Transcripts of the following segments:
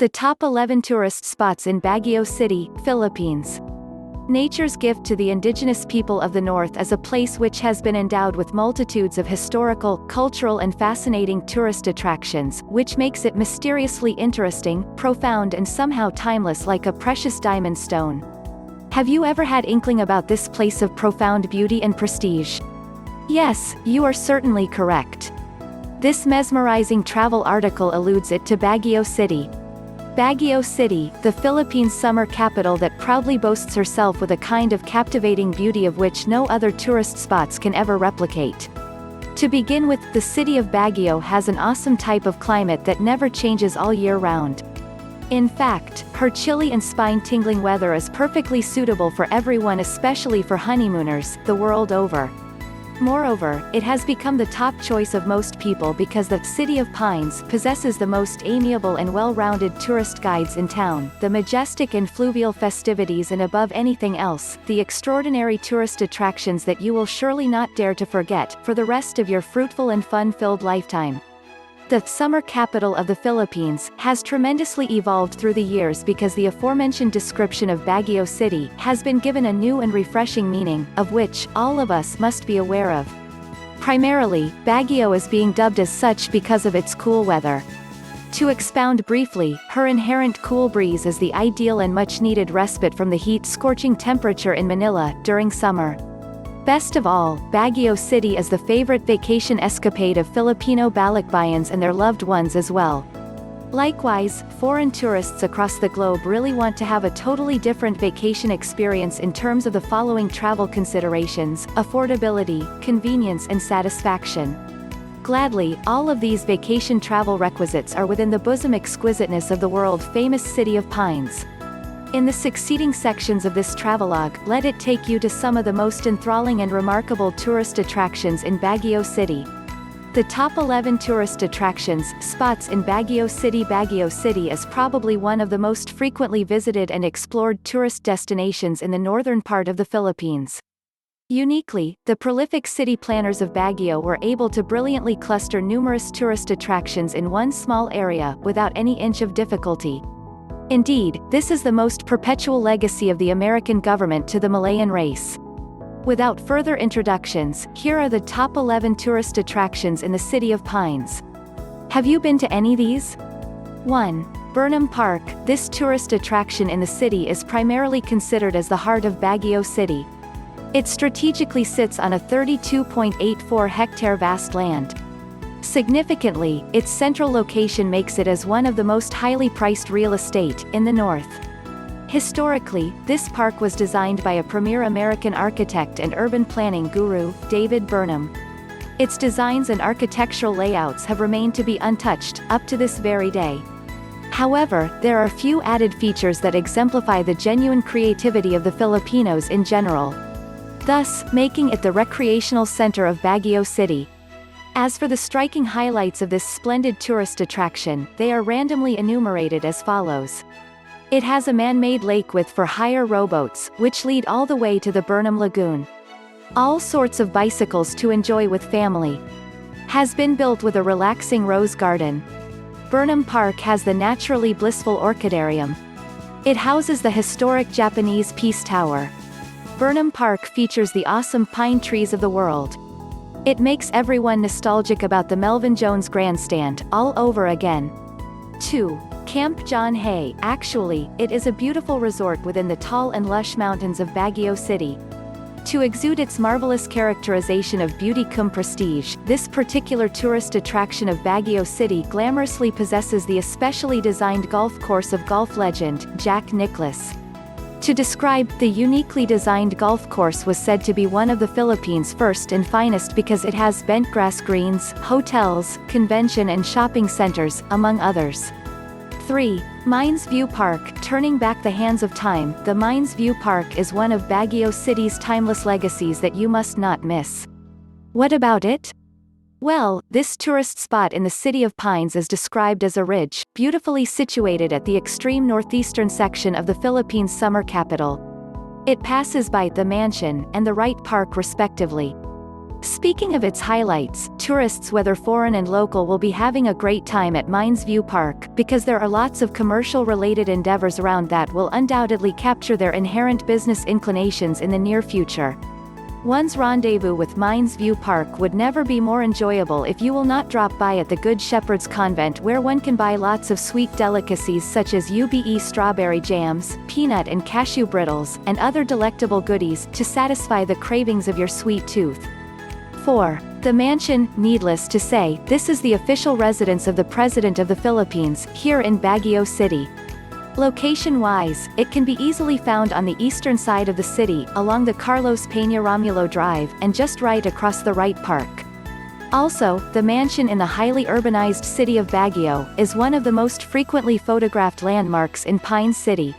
The top 11 tourist spots in Baguio City, Philippines. Nature's gift to the indigenous people of the north is a place which has been endowed with multitudes of historical, cultural and fascinating tourist attractions, which makes it mysteriously interesting, profound and somehow timeless like a precious diamond stone. Have you ever had inkling about this place of profound beauty and prestige? Yes, you are certainly correct. This mesmerizing travel article alludes it to Baguio City. Baguio City, the Philippines' summer capital that proudly boasts herself with a kind of captivating beauty of which no other tourist spots can ever replicate. To begin with, the city of Baguio has an awesome type of climate that never changes all year round. In fact, her chilly and spine-tingling weather is perfectly suitable for everyone, especially for honeymooners, the world over. Moreover, it has become the top choice of most people because the City of Pines possesses the most amiable and well-rounded tourist guides in town, the majestic and fluvial festivities and above anything else, the extraordinary tourist attractions that you will surely not dare to forget for the rest of your fruitful and fun-filled lifetime. The summer capital of the Philippines has tremendously evolved through the years because the aforementioned description of Baguio City has been given a new and refreshing meaning, of which all of us must be aware of. Primarily, Baguio is being dubbed as such because of its cool weather. To expound briefly, her inherent cool breeze is the ideal and much-needed respite from the heat-scorching temperature in Manila during summer. Best of all, Baguio City is the favorite vacation escapade of Filipino balikbayans and their loved ones as well. Likewise, foreign tourists across the globe really want to have a totally different vacation experience in terms of the following travel considerations: affordability, convenience and satisfaction. Gladly, all of these vacation travel requisites are within the bosom exquisiteness of the world-famous City of Pines. In the succeeding sections of this travelogue, let it take you to some of the most enthralling and remarkable tourist attractions in Baguio City. The top 11 tourist attractions, spots in Baguio City. Baguio City is probably one of the most frequently visited and explored tourist destinations in the northern part of the Philippines. Uniquely, the prolific city planners of Baguio were able to brilliantly cluster numerous tourist attractions in one small area, without any inch of difficulty. Indeed, this is the most perpetual legacy of the American government to the Malayan race. Without further introductions, here are the top 11 tourist attractions in the City of Pines. Have you been to any of these? 1. Burnham Park. This tourist attraction in the city is primarily considered as the heart of Baguio City. It strategically sits on a 32.84-hectare vast land. Significantly, its central location makes it as one of the most highly priced real estate in the north. Historically, this park was designed by a premier American architect and urban planning guru, David Burnham. Its designs and architectural layouts have remained to be untouched, up to this very day. However, there are few added features that exemplify the genuine creativity of the Filipinos in general, thus making it the recreational center of Baguio City. As for the striking highlights of this splendid tourist attraction, they are randomly enumerated as follows. It has a man-made lake with for-hire rowboats, which lead all the way to the Burnham Lagoon. All sorts of bicycles to enjoy with family. Has been built with a relaxing rose garden. Burnham Park has the naturally blissful orchidarium. It houses the historic Japanese Peace Tower. Burnham Park features the awesome pine trees of the world. It makes everyone nostalgic about the Melvin Jones Grandstand, all over again. 2. Camp John Hay. Actually, it is a beautiful resort within the tall and lush mountains of Baguio City. To exude its marvelous characterization of beauty cum prestige, this particular tourist attraction of Baguio City glamorously possesses the especially designed golf course of golf legend, Jack Nicklaus. To describe, the uniquely designed golf course was said to be one of the Philippines' first and finest because it has bent grass greens, hotels, convention and shopping centers, among others. 3. Mines View Park. Turning back the hands of time, the Mines View Park is one of Baguio City's timeless legacies that you must not miss. What about it? Well, this tourist spot in the City of Pines is described as a ridge, beautifully situated at the extreme northeastern section of the Philippines' summer capital. It passes by the Mansion and the Wright Park respectively. Speaking of its highlights, tourists whether foreign and local will be having a great time at Mines View Park, because there are lots of commercial-related endeavors around that will undoubtedly capture their inherent business inclinations in the near future. One's rendezvous with Mines View Park would never be more enjoyable if you will not drop by at the Good Shepherd's Convent, where one can buy lots of sweet delicacies such as UBE strawberry jams, peanut and cashew brittles, and other delectable goodies, to satisfy the cravings of your sweet tooth. 4. The mansion. Needless to say, this is the official residence of the President of the Philippines, here in Baguio City. Location-wise, it can be easily found on the eastern side of the city, along the Carlos Peña Romulo Drive, and just right across the Wright Park. Also, the mansion in the highly urbanized city of Baguio is one of the most frequently photographed landmarks in Pine City.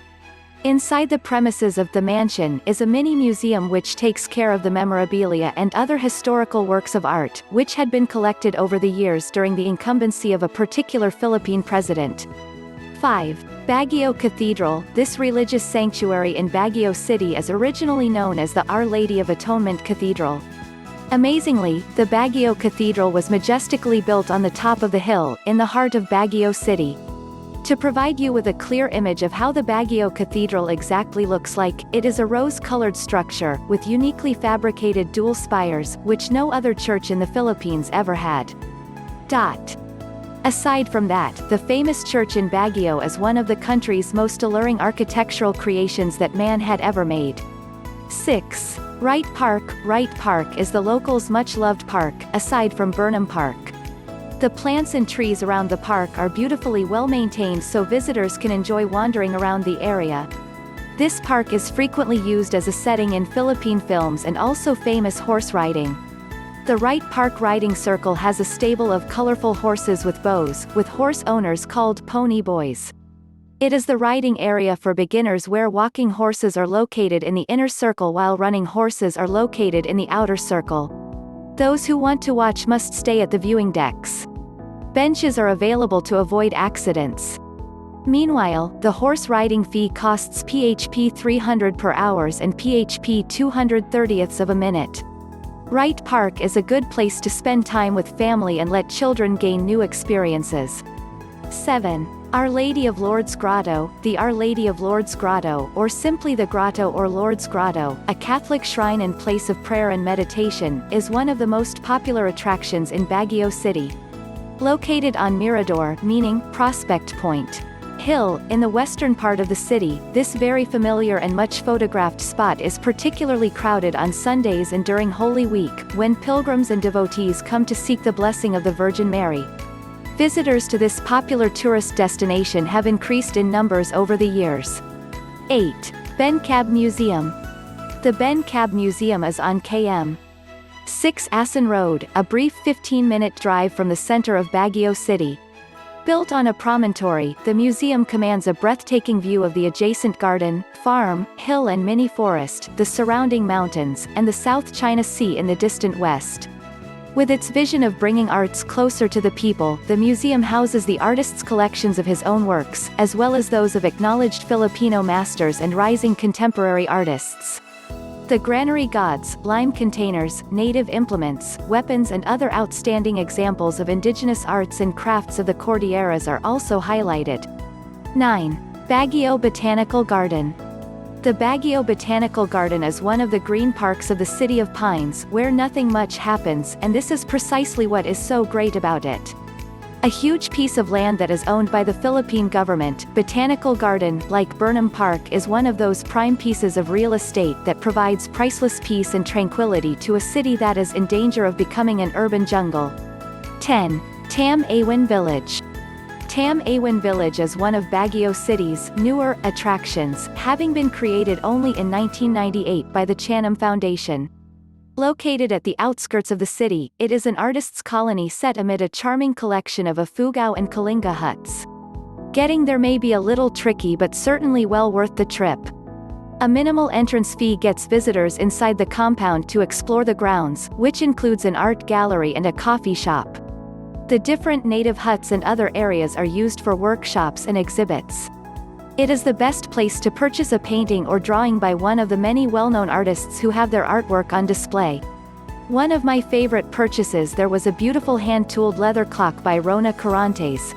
Inside the premises of the mansion is a mini museum which takes care of the memorabilia and other historical works of art, which had been collected over the years during the incumbency of a particular Philippine president. 5. Baguio Cathedral. This religious sanctuary in Baguio City is originally known as the Our Lady of Atonement Cathedral. Amazingly, the Baguio Cathedral was majestically built on the top of the hill, in the heart of Baguio City. To provide you with a clear image of how the Baguio Cathedral exactly looks like, it is a rose-colored structure, with uniquely fabricated dual spires, which no other church in the Philippines ever had. Aside from that, the famous church in Baguio is one of the country's most alluring architectural creations that man had ever made. 6. Wright Park. Wright Park is the locals' much-loved park, aside from Burnham Park. The plants and trees around the park are beautifully well-maintained so visitors can enjoy wandering around the area. This park is frequently used as a setting in Philippine films and also famous horse riding. The Wright Park Riding Circle has a stable of colorful horses with bows, with horse owners called pony boys. It is the riding area for beginners where walking horses are located in the inner circle while running horses are located in the outer circle. Those who want to watch must stay at the viewing decks. Benches are available to avoid accidents. Meanwhile, the horse riding fee costs PHP 300 per hours and PHP 230ths of a minute. Wright Park is a good place to spend time with family and let children gain new experiences. 7. Our Lady of Lourdes Grotto. The Our Lady of Lourdes Grotto, or simply the Grotto or Lourdes Grotto, a Catholic shrine and place of prayer and meditation, is one of the most popular attractions in Baguio City. Located on Mirador, meaning Prospect Point, hill, in the western part of the city, this very familiar and much photographed spot is particularly crowded on Sundays and during Holy Week, when pilgrims and devotees come to seek the blessing of the Virgin Mary. Visitors to this popular tourist destination have increased in numbers over the years. 8. BenCab Museum. The BenCab Museum is on km. 6 Asan Road, a brief 15-minute drive from the center of Baguio City. Built on a promontory, the museum commands a breathtaking view of the adjacent garden, farm, hill and mini forest, the surrounding mountains, and the South China Sea in the distant west. With its vision of bringing arts closer to the people, the museum houses the artist's collections of his own works, as well as those of acknowledged Filipino masters and rising contemporary artists. The granary gods, lime containers, native implements, weapons and other outstanding examples of indigenous arts and crafts of the Cordilleras are also highlighted. 9. Baguio Botanical Garden. The Baguio Botanical Garden is one of the green parks of the City of Pines, where nothing much happens, and this is precisely what is so great about it. A huge piece of land that is owned by the Philippine government, Botanical Garden, like Burnham Park, is one of those prime pieces of real estate that provides priceless peace and tranquility to a city that is in danger of becoming an urban jungle. 10. Tam Awin Village. Tam Awin Village is one of Baguio City's newer attractions, having been created only in 1998 by the Chanam Foundation. Located at the outskirts of the city, it is an artist's colony set amid a charming collection of Ifugao and Kalinga huts. Getting there may be a little tricky but certainly well worth the trip. A minimal entrance fee gets visitors inside the compound to explore the grounds, which includes an art gallery and a coffee shop. The different native huts and other areas are used for workshops and exhibits. It is the best place to purchase a painting or drawing by one of the many well-known artists who have their artwork on display. One of my favorite purchases there was a beautiful hand-tooled leather clock by Rona Carantes.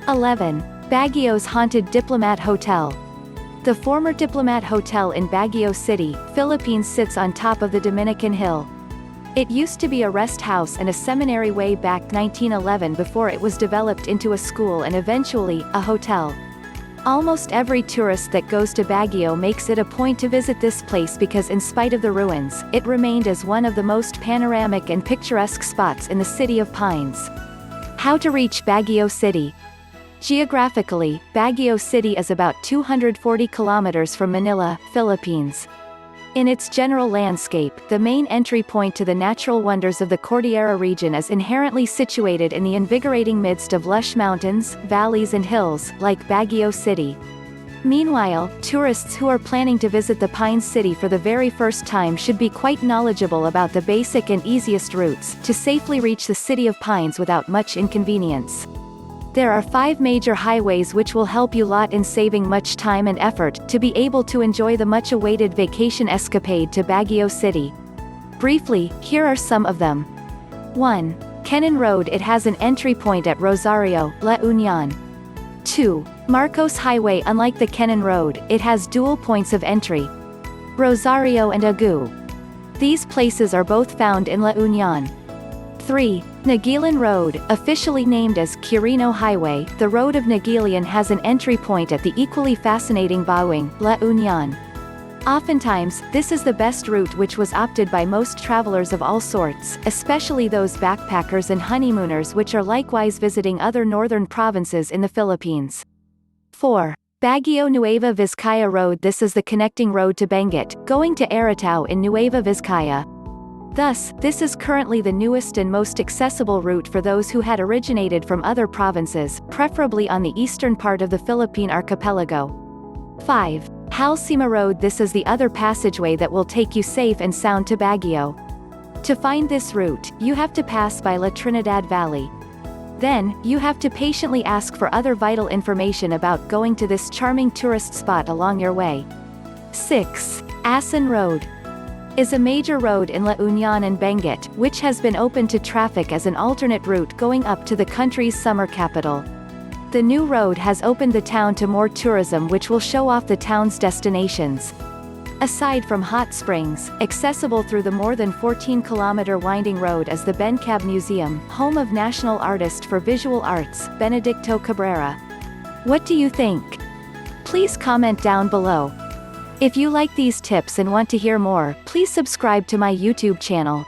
11. Baguio's haunted Diplomat Hotel. The former Diplomat Hotel in Baguio City, Philippines sits on top of the Dominican Hill. It used to be a rest house and a seminary way back 1911 before it was developed into a school and eventually, a hotel. Almost every tourist that goes to Baguio makes it a point to visit this place because in spite of the ruins, it remained as one of the most panoramic and picturesque spots in the City of Pines. How to reach Baguio City. Geographically, Baguio City is about 240 kilometers from Manila, Philippines. In its general landscape, the main entry point to the natural wonders of the Cordillera region is inherently situated in the invigorating midst of lush mountains, valleys and hills, like Baguio City. Meanwhile, tourists who are planning to visit the Pines City for the very first time should be quite knowledgeable about the basic and easiest routes to safely reach the City of Pines without much inconvenience. There are 5 major highways which will help you lot in saving much time and effort to be able to enjoy the much-awaited vacation escapade to Baguio City. Briefly, here are some of them. 1. Quenon Road. It has an entry point at Rosario, La Union. 2. Marcos Highway. Unlike the Quenon Road, it has dual points of entry, Rosario and Agu. These places are both found in La Union. 3. Naguilian Road, officially named as Quirino Highway, the Road of Naguilian has an entry point at the equally fascinating Bawang, La Union. Oftentimes, this is the best route which was opted by most travelers of all sorts, especially those backpackers and honeymooners which are likewise visiting other northern provinces in the Philippines. 4. Baguio Nueva Vizcaya Road. This is the connecting road to Benguet, going to Eratao in Nueva Vizcaya. Thus, this is currently the newest and most accessible route for those who had originated from other provinces, preferably on the eastern part of the Philippine archipelago. 5. Halsema Road. This is the other passageway that will take you safe and sound to Baguio. To find this route, you have to pass by La Trinidad Valley. Then, you have to patiently ask for other vital information about going to this charming tourist spot along your way. 6. Asan Road is a major road in La Union and Benguet, which has been opened to traffic as an alternate route going up to the country's summer capital. The new road has opened the town to more tourism which will show off the town's destinations. Aside from hot springs, accessible through the more than 14-kilometer winding road is the BenCab Museum, home of national artist for visual arts, Benedicto Cabrera. What do you think? Please comment down below. If you like these tips and want to hear more, please subscribe to my YouTube channel.